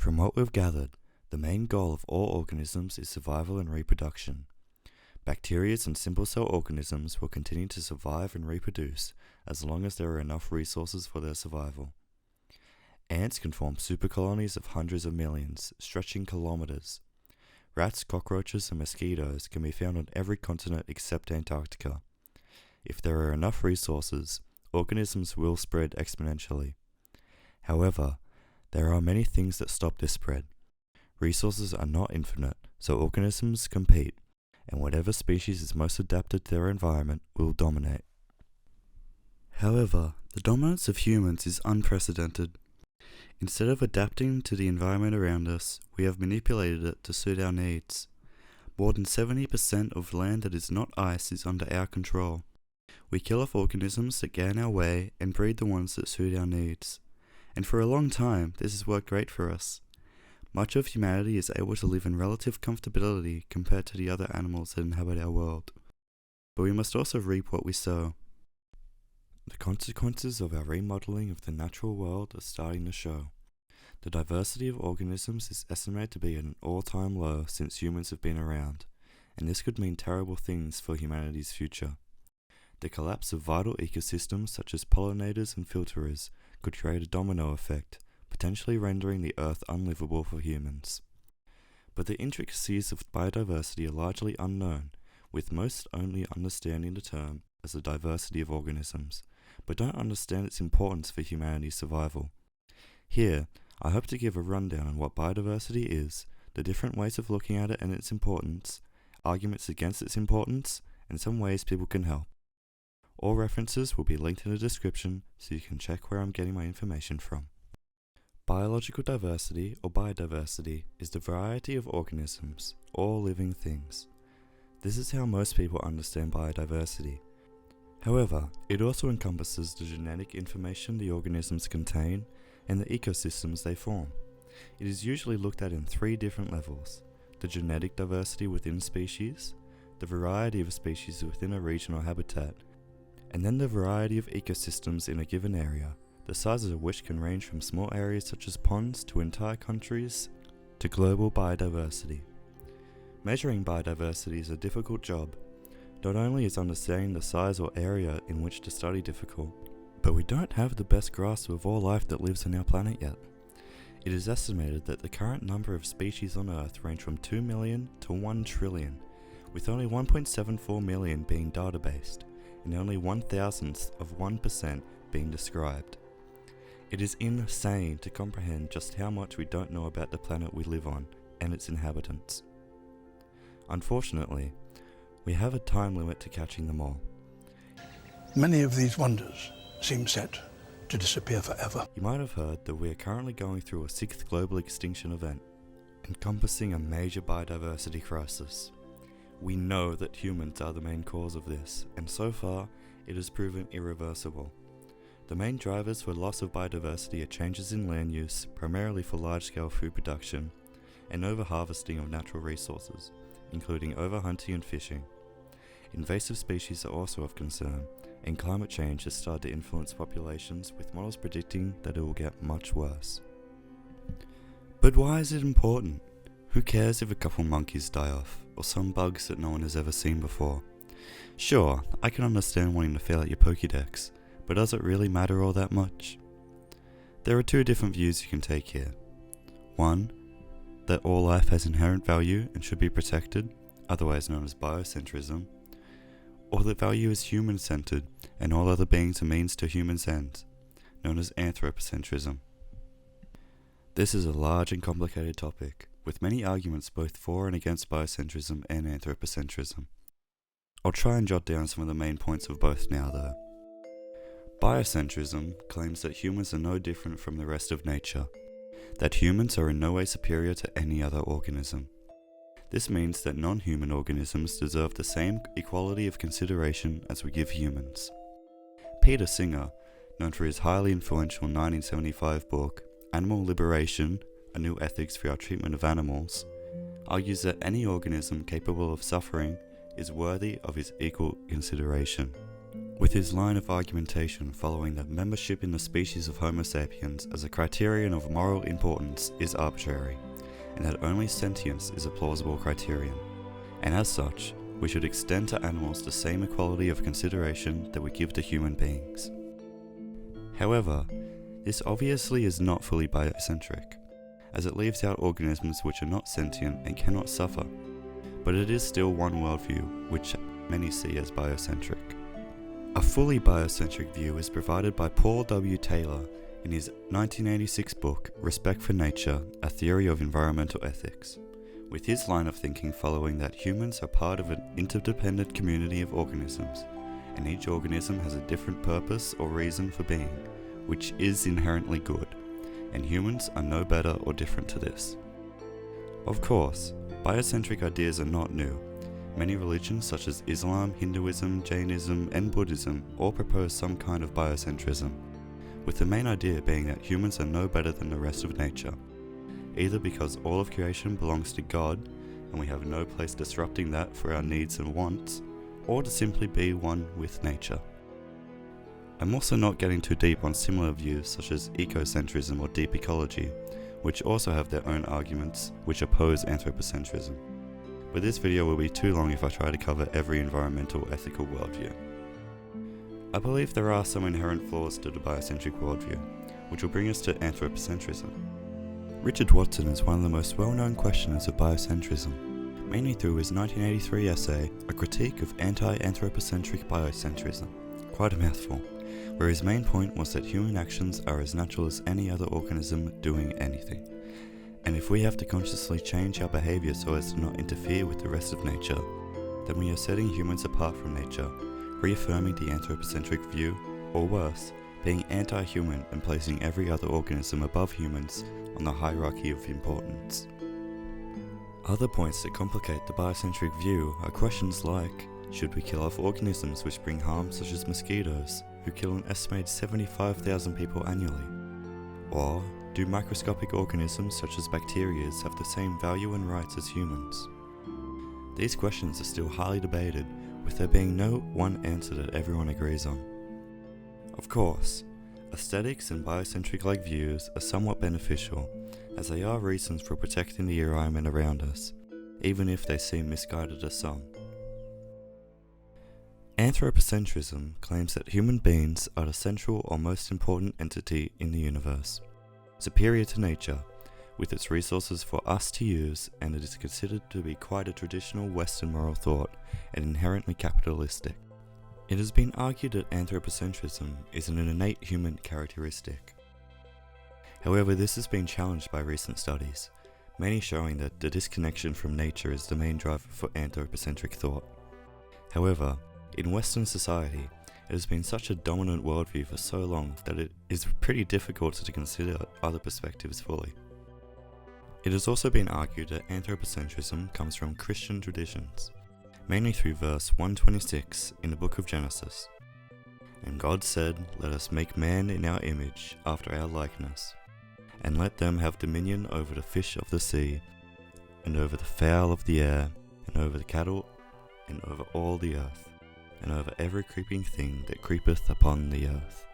From what we've gathered, the main goal of all organisms is survival and reproduction. Bacteria and simple cell organisms will continue to survive and reproduce as long as there are enough resources for their survival. Ants can form supercolonies of hundreds of millions, stretching kilometers. Rats, cockroaches, and mosquitoes can be found on every continent except Antarctica. If there are enough resources, organisms will spread exponentially. However, there are many things that stop this spread. Resources are not infinite, so organisms compete, and whatever species is most adapted to their environment will dominate. However, the dominance of humans is unprecedented. Instead of adapting to the environment around us, we have manipulated it to suit our needs. More than 70% of land that is not ice is under our control. We kill off organisms that get in our way and breed the ones that suit our needs. And for a long time, this has worked great for us. Much of humanity is able to live in relative comfortability compared to the other animals that inhabit our world. But we must also reap what we sow. The consequences of our remodeling of the natural world are starting to show. The diversity of organisms is estimated to be at an all-time low since humans have been around, and this could mean terrible things for humanity's future. The collapse of vital ecosystems such as pollinators and filterers could create a domino effect, potentially rendering the Earth unlivable for humans. But the intricacies of biodiversity are largely unknown, with most only understanding the term as the diversity of organisms, but don't understand its importance for humanity's survival. Here, I hope to give a rundown on what biodiversity is, the different ways of looking at it and its importance, arguments against its importance, and some ways people can help. All references will be linked in the description so you can check where I'm getting my information from. Biological diversity, or biodiversity, is the variety of organisms, all living things. This is how most people understand biodiversity. However, it also encompasses the genetic information the organisms contain and the ecosystems they form. It is usually looked at in three different levels: the genetic diversity within species, the variety of species within a region or habitat, and then the variety of ecosystems in a given area, the sizes of which can range from small areas such as ponds to entire countries to global biodiversity. Measuring biodiversity is a difficult job. Not only is understanding the size or area in which to study difficult, but we don't have the best grasp of all life that lives on our planet yet. It is estimated that the current number of species on Earth range from 2 million to 1 trillion, with only 1.74 million being databased, and only 1,000th of 1% being described. It is insane to comprehend just how much we don't know about the planet we live on and its inhabitants. Unfortunately, we have a time limit to catching them all. Many of these wonders seem set to disappear forever. You might have heard that we are currently going through a 6th global extinction event, encompassing a major biodiversity crisis. We know that humans are the main cause of this, and so far, it has proven irreversible. The main drivers for loss of biodiversity are changes in land use, primarily for large-scale food production, and over-harvesting of natural resources, including overhunting and fishing. Invasive species are also of concern, and climate change has started to influence populations, with models predicting that it will get much worse. But why is it important? Who cares if a couple monkeys die off, or some bugs that no one has ever seen before? Sure, I can understand wanting to fill out your Pokédex, but does it really matter all that much? There are two different views you can take here. One, that all life has inherent value and should be protected, otherwise known as biocentrism, or that value is human-centered and all other beings are means to humans' ends, known as anthropocentrism. This is a large and complicated topic, with many arguments both for and against biocentrism and anthropocentrism. I'll try and jot down some of the main points of both now though. Biocentrism claims that humans are no different from the rest of nature, that humans are in no way superior to any other organism. This means that non-human organisms deserve the same equality of consideration as we give humans. Peter Singer, known for his highly influential 1975 book, Animal Liberation: A New Ethics for Our Treatment of Animals, argues that any organism capable of suffering is worthy of his equal consideration. with his line of argumentation following that membership in the species of Homo sapiens as a criterion of moral importance is arbitrary, and that only sentience is a plausible criterion, and as such, we should extend to animals the same equality of consideration that we give to human beings. However, this obviously is not fully biocentric, as it leaves out organisms which are not sentient and cannot suffer, but it is still one worldview which many see as biocentric. A fully biocentric view is provided by Paul W. Taylor in his 1986 book, Respect for Nature, A Theory of Environmental Ethics, with his line of thinking following that humans are part of an interdependent community of organisms, and each organism has a different purpose or reason for being, which is inherently good, and humans are no better or different to this. Of course, biocentric ideas are not new. Many religions such as Islam, Hinduism, Jainism, and Buddhism all propose some kind of biocentrism, with the main idea being that humans are no better than the rest of nature, either because all of creation belongs to God and we have no place disrupting that for our needs and wants, or to simply be one with nature. I'm also not getting too deep on similar views such as ecocentrism or deep ecology, which also have their own arguments which oppose anthropocentrism. But this video will be too long if I try to cover every environmental ethical worldview. I believe there are some inherent flaws to the biocentric worldview, which will bring us to anthropocentrism. Richard Watson is one of the most well-known questioners of biocentrism, mainly through his 1983 essay, A Critique of Anti-Anthropocentric Biocentrism, quite a mouthful, where his main point was that human actions are as natural as any other organism doing anything, and if we have to consciously change our behaviour so as to not interfere with the rest of nature, then we are setting humans apart from nature, reaffirming the anthropocentric view, or worse, being anti-human and placing every other organism above humans on the hierarchy of importance. Other points that complicate the biocentric view are questions like, should we kill off organisms which bring harm such as mosquitoes, who kill an estimated 75,000 people annually? Or, do microscopic organisms such as bacteria have the same value and rights as humans? These questions are still highly debated, with there being no one answer that everyone agrees on. Of course, aesthetics and biocentric-like views are somewhat beneficial, as they are reasons for protecting the environment around us, even if they seem misguided as some. Anthropocentrism claims that human beings are the central or most important entity in the universe, superior to nature, with its resources for us to use, and it is considered to be quite a traditional Western moral thought and inherently capitalistic. It has been argued that anthropocentrism is an innate human characteristic. However, this has been challenged by recent studies, many showing that the disconnection from nature is the main driver for anthropocentric thought. However, in Western society, it has been such a dominant worldview for so long that it is pretty difficult to consider other perspectives fully. It has also been argued that anthropocentrism comes from Christian traditions, mainly through verse 126 in the book of Genesis. And God said, "Let us make man in our image, after our likeness, and let them have dominion over the fish of the sea, and over the fowl of the air, and over the cattle, and over all the earth, and over every creeping thing that creepeth upon the earth."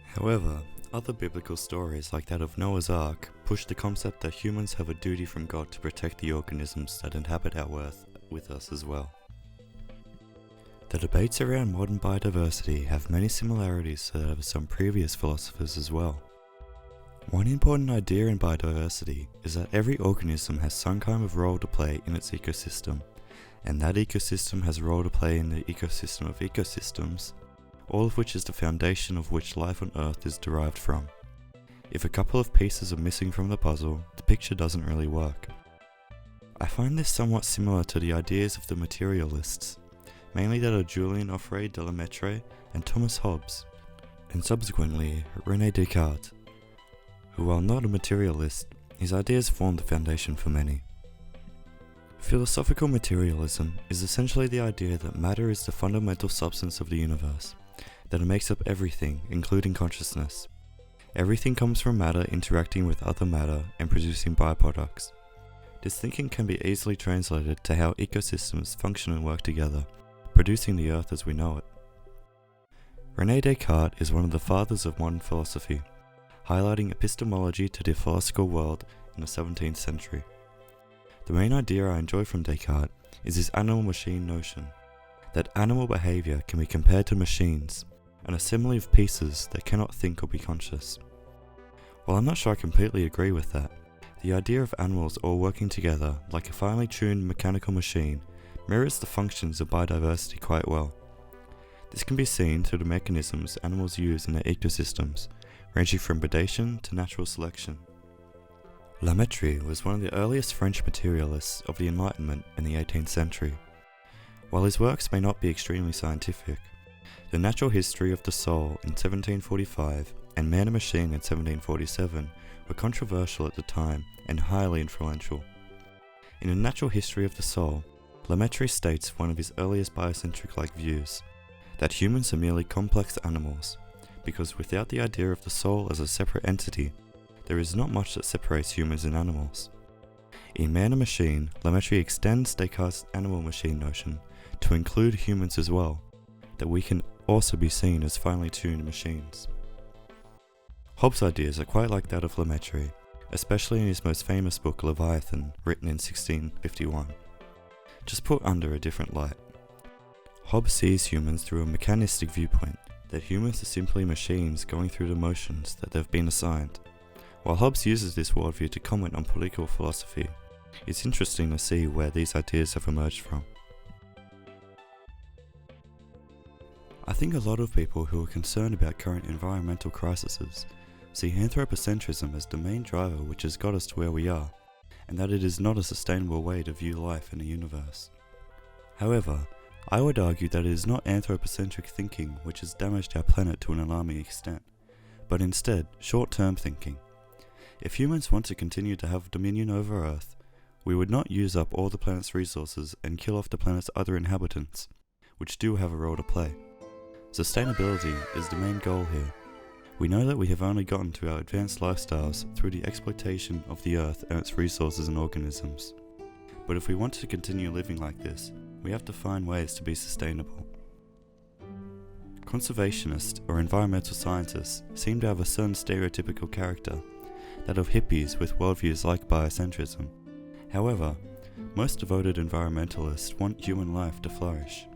However, other biblical stories like that of Noah's Ark push the concept that humans have a duty from God to protect the organisms that inhabit our earth with us as well. The debates around modern biodiversity have many similarities to that of some previous philosophers as well. One important idea in biodiversity is that every organism has some kind of role to play in its ecosystem, and that ecosystem has a role to play in the ecosystem of ecosystems, all of which is the foundation of which life on Earth is derived from. If a couple of pieces are missing from the puzzle, the picture doesn't really work. I find this somewhat similar to the ideas of the materialists, mainly that of Julien Offray de la Mettrie and Thomas Hobbes, and subsequently René Descartes, who, while not a materialist, his ideas formed the foundation for many. Philosophical materialism is essentially the idea that matter is the fundamental substance of the universe, that it makes up everything, including consciousness. Everything comes from matter interacting with other matter and producing byproducts. This thinking can be easily translated to how ecosystems function and work together, producing the Earth as we know it. René Descartes is one of the fathers of modern philosophy, highlighting epistemology to the philosophical world in the 17th century. The main idea I enjoy from Descartes is his animal-machine notion, that animal behaviour can be compared to machines, and a simile of pieces that cannot think or be conscious. While I'm not sure I completely agree with that, the idea of animals all working together like a finely tuned mechanical machine mirrors the functions of biodiversity quite well. This can be seen through the mechanisms animals use in their ecosystems, ranging from predation to natural selection. La Mettrie was one of the earliest French materialists of the Enlightenment in the 18th century. While his works may not be extremely scientific, The Natural History of the Soul in 1745 and Man and Machine in 1747 were controversial at the time and highly influential. In A Natural History of the Soul, La Mettrie states one of his earliest biocentric-like views, that humans are merely complex animals, because without the idea of the soul as a separate entity, there is not much that separates humans and animals. In Man and Machine, La Mettrie extends Descartes' animal-machine notion to include humans as well, that we can also be seen as finely tuned machines. Hobbes' ideas are quite like that of La Mettrie, especially in his most famous book Leviathan, written in 1651, just put under a different light. Hobbes sees humans through a mechanistic viewpoint, that humans are simply machines going through the motions that they've been assigned. While Hobbes uses this worldview to comment on political philosophy, it's interesting to see where these ideas have emerged from. I think a lot of people who are concerned about current environmental crises see anthropocentrism as the main driver which has got us to where we are, and that it is not a sustainable way to view life in the universe. However, I would argue that it is not anthropocentric thinking which has damaged our planet to an alarming extent, but instead short-term thinking. If humans want to continue to have dominion over Earth, we would not use up all the planet's resources and kill off the planet's other inhabitants, which do have a role to play. Sustainability is the main goal here. We know that we have only gotten to our advanced lifestyles through the exploitation of the Earth and its resources and organisms. But if we want to continue living like this, we have to find ways to be sustainable. Conservationists or environmental scientists seem to have a certain stereotypical character, that of hippies with worldviews like biocentrism. However, most devoted environmentalists want human life to flourish,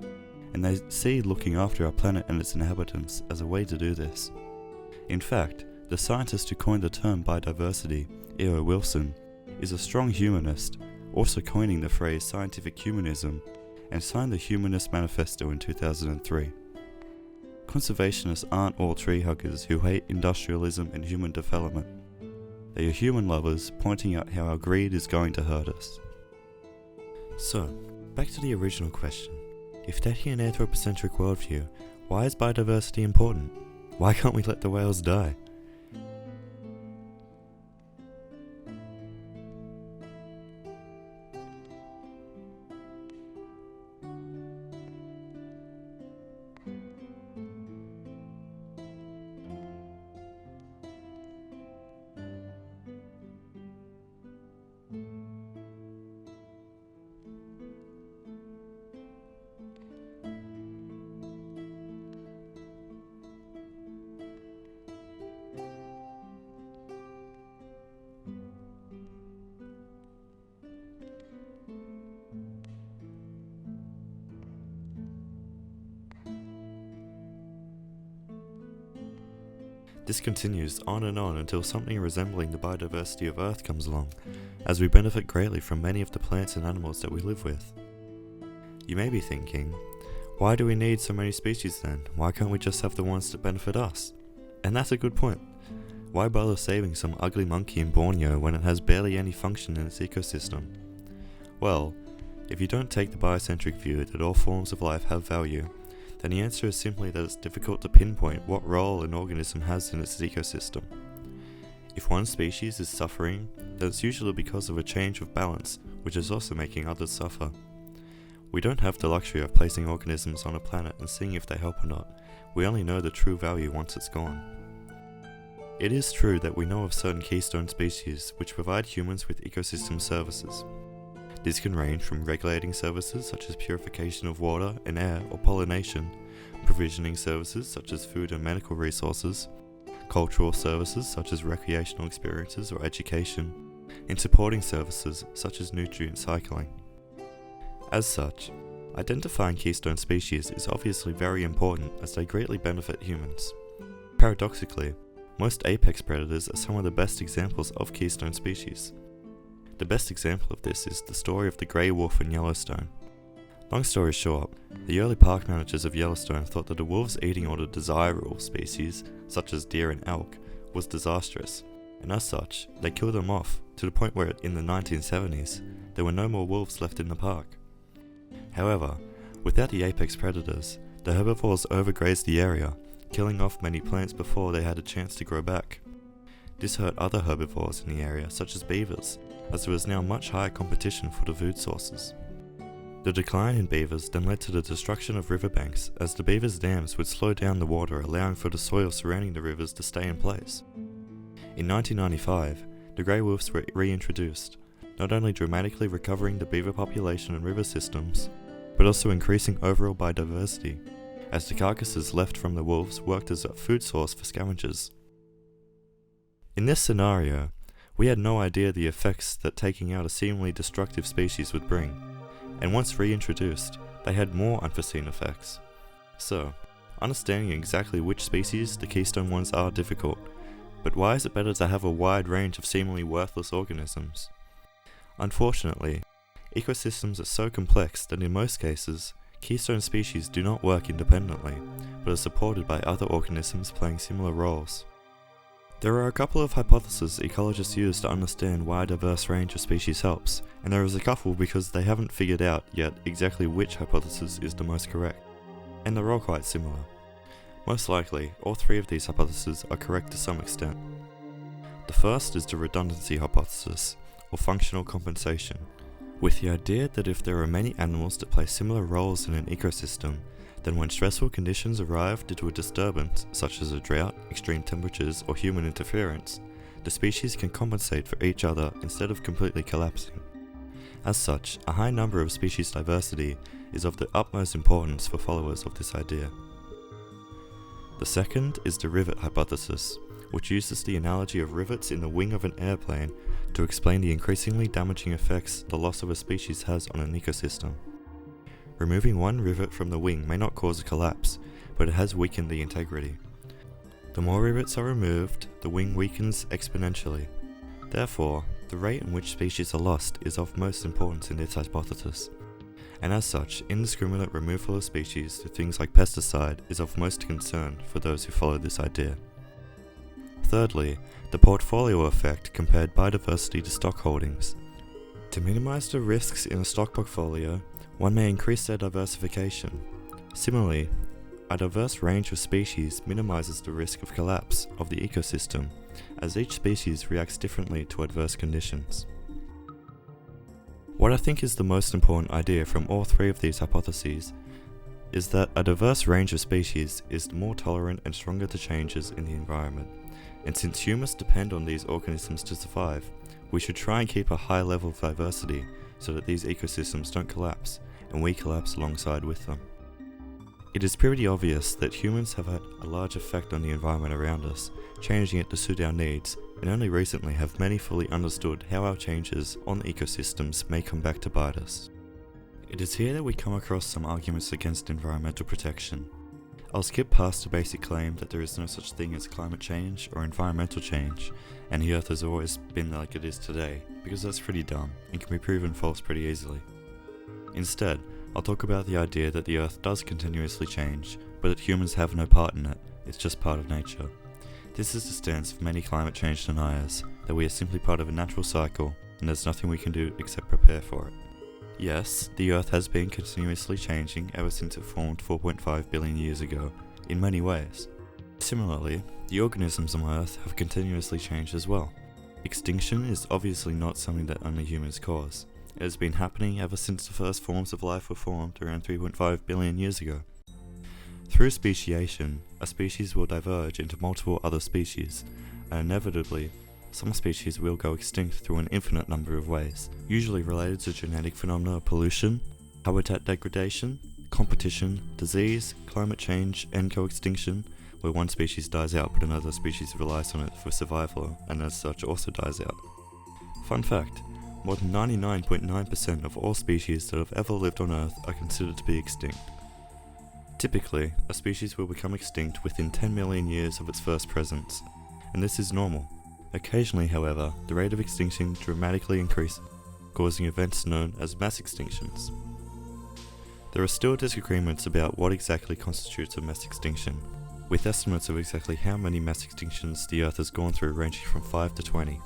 and they see looking after our planet and its inhabitants as a way to do this. In fact, the scientist who coined the term biodiversity, E.O. Wilson, is a strong humanist, also coining the phrase scientific humanism, and signed the Humanist Manifesto in 2003. Conservationists aren't all tree huggers who hate industrialism and human development. They are human lovers pointing out how our greed is going to hurt us. So, back to the original question. If taking an anthropocentric worldview, why is biodiversity important? Why can't we let the whales die? This continues on and on until something resembling the biodiversity of Earth comes along, as we benefit greatly from many of the plants and animals that we live with. You may be thinking, why do we need so many species then? Why can't we just have the ones that benefit us? And that's a good point. Why bother saving some ugly monkey in Borneo when it has barely any function in its ecosystem? Well, if you don't take the biocentric view that all forms of life have value, then the answer is simply that it's difficult to pinpoint what role an organism has in its ecosystem. If one species is suffering, then it's usually because of a change of balance, which is also making others suffer. We don't have the luxury of placing organisms on a planet and seeing if they help or not. We only know the true value once it's gone. It is true that we know of certain keystone species which provide humans with ecosystem services. These can range from regulating services such as purification of water and air or pollination, provisioning services such as food and medical resources, cultural services such as recreational experiences or education, and supporting services such as nutrient cycling. As such, identifying keystone species is obviously very important as they greatly benefit humans. Paradoxically, most apex predators are some of the best examples of keystone species. The best example of this is the story of the grey wolf in Yellowstone. Long story short, the early park managers of Yellowstone thought that the wolves eating all the desirable species, such as deer and elk, was disastrous, and as such, they killed them off to the point where in the 1970s, there were no more wolves left in the park. However, without the apex predators, the herbivores overgrazed the area, killing off many plants before they had a chance to grow back. This hurt other herbivores in the area, such as beavers, as there was now much higher competition for the food sources. The decline in beavers then led to the destruction of riverbanks, as the beavers' dams would slow down the water, allowing for the soil surrounding the rivers to stay in place. In 1995, the grey wolves were reintroduced, not only dramatically recovering the beaver population and river systems, but also increasing overall biodiversity, as the carcasses left from the wolves worked as a food source for scavengers. In this scenario, we had no idea the effects that taking out a seemingly destructive species would bring, and once reintroduced, they had more unforeseen effects. So, understanding exactly which species the keystone ones are difficult, but why is it better to have a wide range of seemingly worthless organisms? Unfortunately, ecosystems are so complex that in most cases, keystone species do not work independently, but are supported by other organisms playing similar roles. There are a couple of hypotheses ecologists use to understand why a diverse range of species helps, and there is a couple because they haven't figured out yet exactly which hypothesis is the most correct, and they're all quite similar. Most likely, all three of these hypotheses are correct to some extent. The first is the redundancy hypothesis, or functional compensation, with the idea that if there are many animals that play similar roles in an ecosystem, then when stressful conditions arrive due to a disturbance, such as a drought, extreme temperatures, or human interference, the species can compensate for each other instead of completely collapsing. As such, a high number of species diversity is of the utmost importance for followers of this idea. The second is the rivet hypothesis, which uses the analogy of rivets in the wing of an airplane to explain the increasingly damaging effects the loss of a species has on an ecosystem. Removing one rivet from the wing may not cause a collapse, but it has weakened the integrity. The more rivets are removed, the wing weakens exponentially. Therefore, the rate in which species are lost is of most importance in this hypothesis, and as such, indiscriminate removal of species through things like pesticide is of most concern for those who follow this idea. Thirdly, the portfolio effect compared biodiversity to stock holdings. To minimize the risks in a stock portfolio, one may increase their diversification. Similarly, a diverse range of species minimizes the risk of collapse of the ecosystem, as each species reacts differently to adverse conditions. What I think is the most important idea from all three of these hypotheses is that a diverse range of species is more tolerant and stronger to changes in the environment, and since humans depend on these organisms to survive, we should try and keep a high level of diversity so that these ecosystems don't collapse, and we collapse alongside with them. It is pretty obvious that humans have had a large effect on the environment around us, changing it to suit our needs, and only recently have many fully understood how our changes on ecosystems may come back to bite us. It is here that we come across some arguments against environmental protection. I'll skip past the basic claim that there is no such thing as climate change or environmental change, and the Earth has always been like it is today, because that's pretty dumb and can be proven false pretty easily. Instead, I'll talk about the idea that the Earth does continuously change, but that humans have no part in it, it's just part of nature. This is the stance of many climate change deniers, that we are simply part of a natural cycle, and there's nothing we can do except prepare for it. Yes, the Earth has been continuously changing ever since it formed 4.5 billion years ago, in many ways. Similarly, the organisms on Earth have continuously changed as well. Extinction is obviously not something that only humans cause. It has been happening ever since the first forms of life were formed around 3.5 billion years ago. Through speciation, a species will diverge into multiple other species, and inevitably, Some species will go extinct through an infinite number of ways, usually related to genetic phenomena of pollution, habitat degradation, competition, disease, climate change, and co-extinction, where one species dies out but another species relies on it for survival and as such also dies out. Fun fact, more than 99.9% of all species that have ever lived on Earth are considered to be extinct. Typically, a species will become extinct within 10 million years of its first presence, and this is normal. Occasionally, however, the rate of extinction dramatically increases, causing events known as mass extinctions. There are still disagreements about what exactly constitutes a mass extinction, with estimates of exactly how many mass extinctions the Earth has gone through ranging from 5 to 20.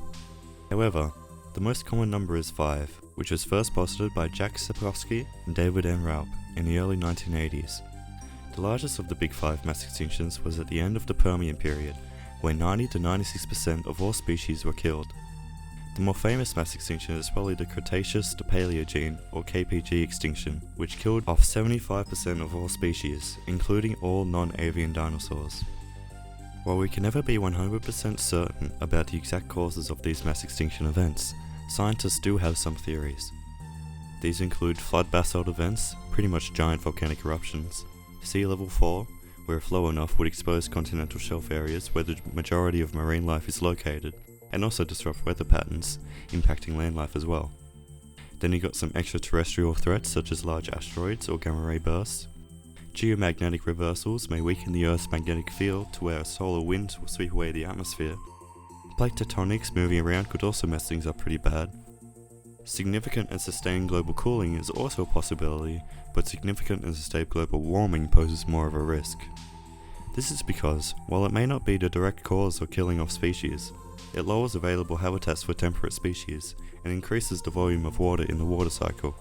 However, the most common number is 5, which was first posited by Jack Sapkowski and David N. Raup in the early 1980s. The largest of the big 5 mass extinctions was at the end of the Permian period, where 90 to 96% of all species were killed. The more famous mass extinction is probably the Cretaceous to Paleogene, or KPG extinction, which killed off 75% of all species, including all non-avian dinosaurs. While we can never be 100% certain about the exact causes of these mass extinction events, scientists do have some theories. These include flood basalt events, pretty much giant volcanic eruptions, sea level fall, where a flow enough would expose continental shelf areas where the majority of marine life is located, and also disrupt weather patterns, impacting land life as well. Then you got some extraterrestrial threats such as large asteroids or gamma ray bursts. Geomagnetic reversals may weaken the Earth's magnetic field to where a solar wind will sweep away the atmosphere. Plate tectonics moving around could also mess things up pretty bad. Significant and sustained global cooling is also a possibility, but significant and sustained global warming poses more of a risk. This is because, while it may not be the direct cause of killing off species, it lowers available habitats for temperate species and increases the volume of water in the water cycle.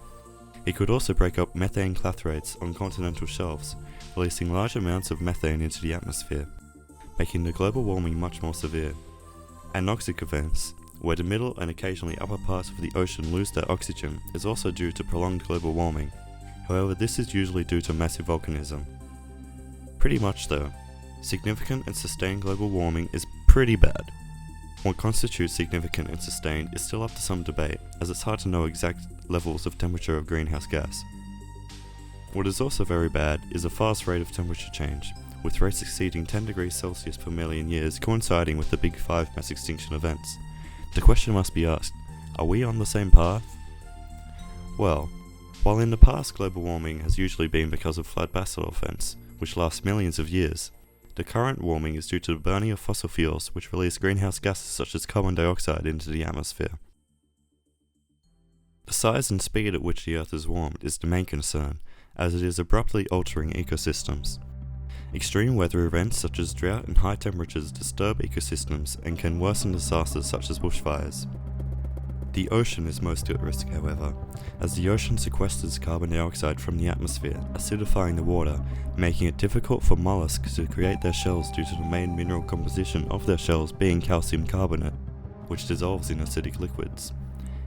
It could also break up methane clathrates on continental shelves, releasing large amounts of methane into the atmosphere, making the global warming much more severe. Anoxic events, where the middle and occasionally upper parts of the ocean lose their oxygen, is also due to prolonged global warming. However, this is usually due to massive volcanism. Pretty much though, significant and sustained global warming is pretty bad. What constitutes significant and sustained is still up to some debate, as it's hard to know exact levels of temperature of greenhouse gas. What is also very bad is a fast rate of temperature change, with rates exceeding 10 degrees Celsius per million years coinciding with the big 5 mass extinction events. The question must be asked, are we on the same path? Well, while in the past global warming has usually been because of flood basalt events, which last millions of years, the current warming is due to the burning of fossil fuels which release greenhouse gases such as carbon dioxide into the atmosphere. The size and speed at which the Earth is warmed is the main concern, as it is abruptly altering ecosystems. Extreme weather events such as drought and high temperatures disturb ecosystems and can worsen disasters such as bushfires. The ocean is most at risk, however, as the ocean sequesters carbon dioxide from the atmosphere, acidifying the water, making it difficult for mollusks to create their shells due to the main mineral composition of their shells being calcium carbonate, which dissolves in acidic liquids.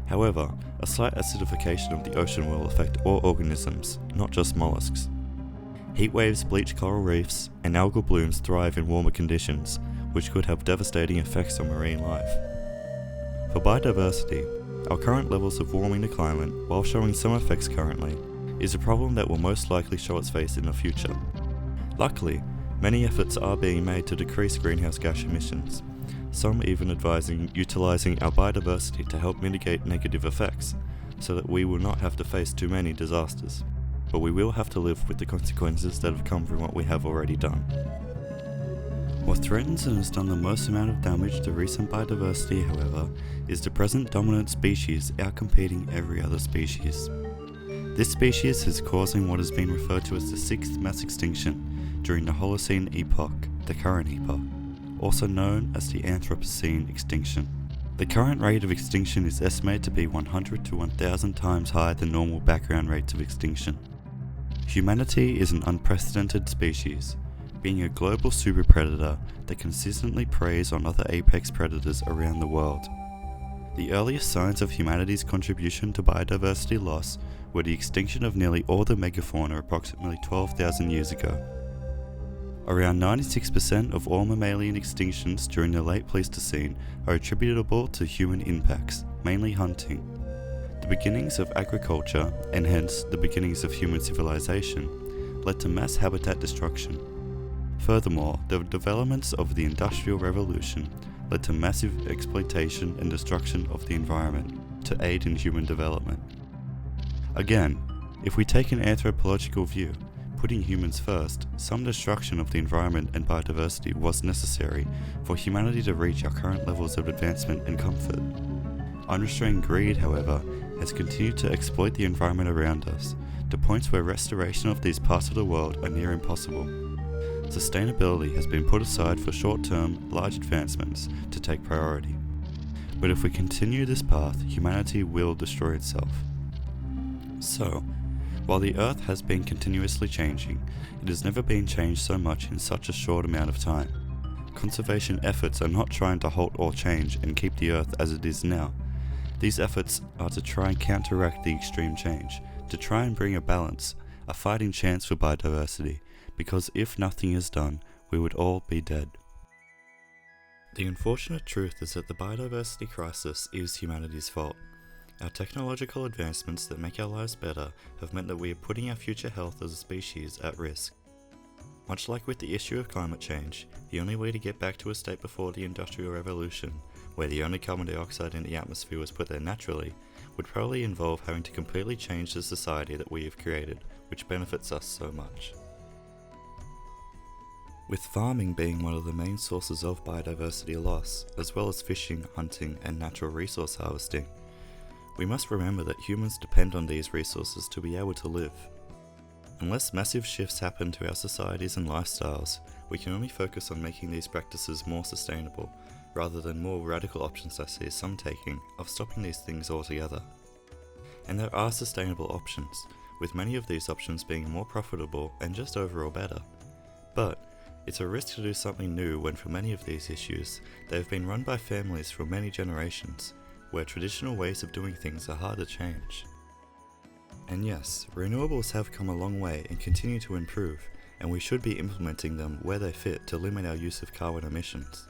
However, a slight acidification of the ocean will affect all organisms, not just mollusks. Heat waves bleach coral reefs, and algal blooms thrive in warmer conditions, which could have devastating effects on marine life. For biodiversity, our current levels of warming the climate, while showing some effects currently, is a problem that will most likely show its face in the future. Luckily, many efforts are being made to decrease greenhouse gas emissions, some even advising utilising our biodiversity to help mitigate negative effects, so that we will not have to face too many disasters. But we will have to live with the consequences that have come from what we have already done. What threatens and has done the most amount of damage to recent biodiversity, however, is the present dominant species outcompeting every other species. This species is causing what has been referred to as the 6th mass extinction during the Holocene epoch, the current epoch, also known as the Anthropocene extinction. The current rate of extinction is estimated to be 100 to 1,000 times higher than normal background rates of extinction. Humanity is an unprecedented species, being a global superpredator that consistently preys on other apex predators around the world. The earliest signs of humanity's contribution to biodiversity loss were the extinction of nearly all the megafauna approximately 12,000 years ago. Around 96% of all mammalian extinctions during the late Pleistocene are attributable to human impacts, mainly hunting. The beginnings of agriculture, and hence the beginnings of human civilization, led to mass habitat destruction. Furthermore, the developments of the Industrial Revolution led to massive exploitation and destruction of the environment to aid in human development. Again, if we take an anthropological view, putting humans first, some destruction of the environment and biodiversity was necessary for humanity to reach our current levels of advancement and comfort. Unrestrained greed, however, has continued to exploit the environment around us to points where restoration of these parts of the world are near impossible. Sustainability has been put aside for short-term, large advancements to take priority. But if we continue this path, humanity will destroy itself. So, while the Earth has been continuously changing, it has never been changed so much in such a short amount of time. Conservation efforts are not trying to halt or change and keep the Earth as it is now. These efforts are to try and counteract the extreme change, to try and bring a balance, a fighting chance for biodiversity, because if nothing is done, we would all be dead. The unfortunate truth is that the biodiversity crisis is humanity's fault. Our technological advancements that make our lives better have meant that we are putting our future health as a species at risk. Much like with the issue of climate change, the only way to get back to a state before the Industrial Revolution, where the only carbon dioxide in the atmosphere was put there naturally, would probably involve having to completely change the society that we have created, which benefits us so much. With farming being one of the main sources of biodiversity loss, as well as fishing, hunting, and natural resource harvesting, we must remember that humans depend on these resources to be able to live. Unless massive shifts happen to our societies and lifestyles, we can only focus on making these practices more sustainable, rather than more radical options I see some taking of stopping these things altogether. And there are sustainable options, with many of these options being more profitable and just overall better. But it's a risk to do something new when for many of these issues, they have been run by families for many generations, where traditional ways of doing things are hard to change. And yes, renewables have come a long way and continue to improve, and we should be implementing them where they fit to limit our use of carbon emissions.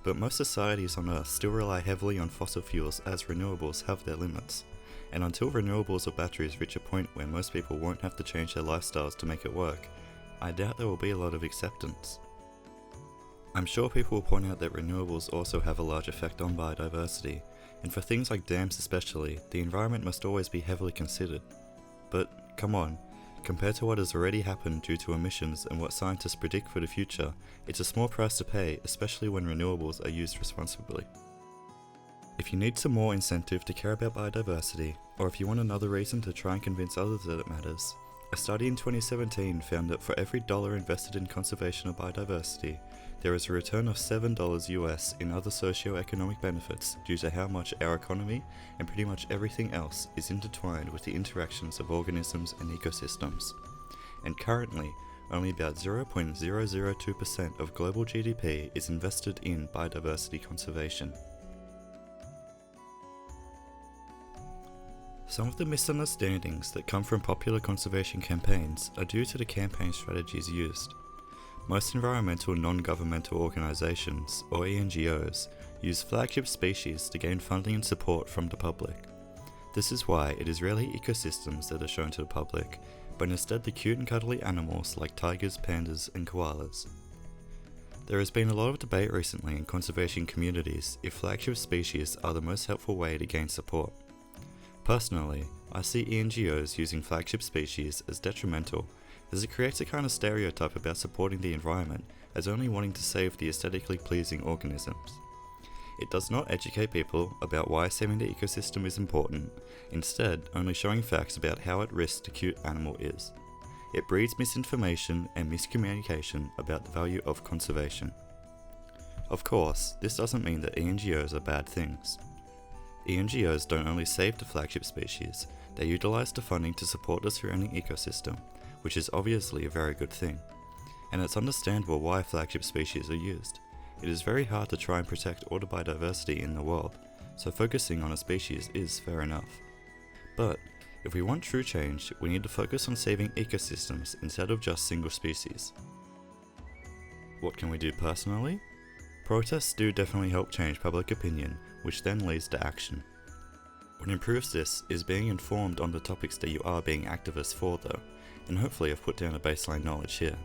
But most societies on Earth still rely heavily on fossil fuels as renewables have their limits, and until renewables or batteries reach a point where most people won't have to change their lifestyles to make it work, I doubt there will be a lot of acceptance. I'm sure people will point out that renewables also have a large effect on biodiversity, and for things like dams especially, the environment must always be heavily considered. But, come on, compared to what has already happened due to emissions and what scientists predict for the future, it's a small price to pay, especially when renewables are used responsibly. If you need some more incentive to care about biodiversity, or if you want another reason to try and convince others that it matters, a study in 2017 found that for every dollar invested in conservation of biodiversity, there is a return of $7 US in other socio-economic benefits due to how much our economy and pretty much everything else is intertwined with the interactions of organisms and ecosystems. And currently, only about 0.002% of global GDP is invested in biodiversity conservation. Some of the misunderstandings that come from popular conservation campaigns are due to the campaign strategies used. Most environmental non-governmental organisations, or NGOs, use flagship species to gain funding and support from the public. This is why it is rarely ecosystems that are shown to the public, but instead the cute and cuddly animals like tigers, pandas, and koalas. There has been a lot of debate recently in conservation communities if flagship species are the most helpful way to gain support. Personally, I see NGOs using flagship species as detrimental, as it creates a kind of stereotype about supporting the environment as only wanting to save the aesthetically pleasing organisms. It does not educate people about why saving the ecosystem is important, instead only showing facts about how at risk the cute animal is. It breeds misinformation and miscommunication about the value of conservation. Of course, this doesn't mean that NGOs are bad things. NGOs don't only save the flagship species, they utilise the funding to support the surrounding ecosystem, which is obviously a very good thing. And it's understandable why flagship species are used. It is very hard to try and protect all the biodiversity in the world, so focusing on a species is fair enough. But, if we want true change, we need to focus on saving ecosystems instead of just single species. what can we do personally? Protests do definitely help change public opinion, which then leads to action. What improves this is being informed on the topics that you are being activists for though, and hopefully I've put down a baseline knowledge here.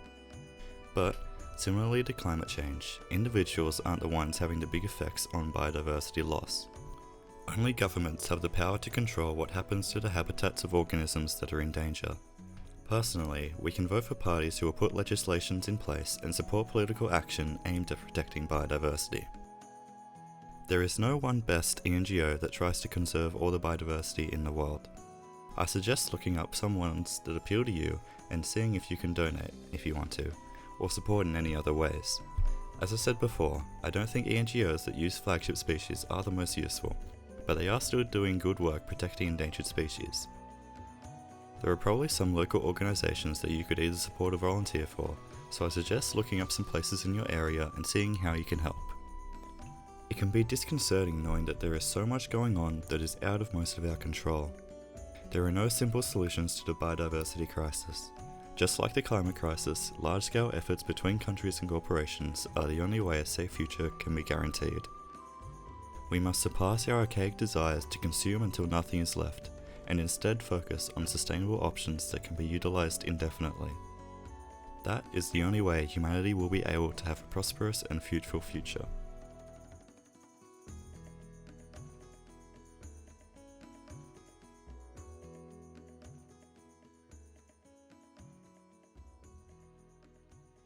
But, similarly to climate change, individuals aren't the ones having the big effects on biodiversity loss. Only governments have the power to control what happens to the habitats of organisms that are in danger. Personally, we can vote for parties who will put legislations in place and support political action aimed at protecting biodiversity. There is no one best NGO that tries to conserve all the biodiversity in the world. I suggest looking up some ones that appeal to you and seeing if you can donate, if you want to, or support in any other ways. As I said before, I don't think NGOs that use flagship species are the most useful, but they are still doing good work protecting endangered species. There are probably some local organisations that you could either support or volunteer for, so I suggest looking up some places in your area and seeing how you can help. It can be disconcerting knowing that there is so much going on that is out of most of our control. There are no simple solutions to the biodiversity crisis. Just like the climate crisis, large-scale efforts between countries and corporations are the only way a safe future can be guaranteed. We must surpass our archaic desires to consume until nothing is left, and instead focus on sustainable options that can be utilised indefinitely. That is the only way humanity will be able to have a prosperous and fruitful future.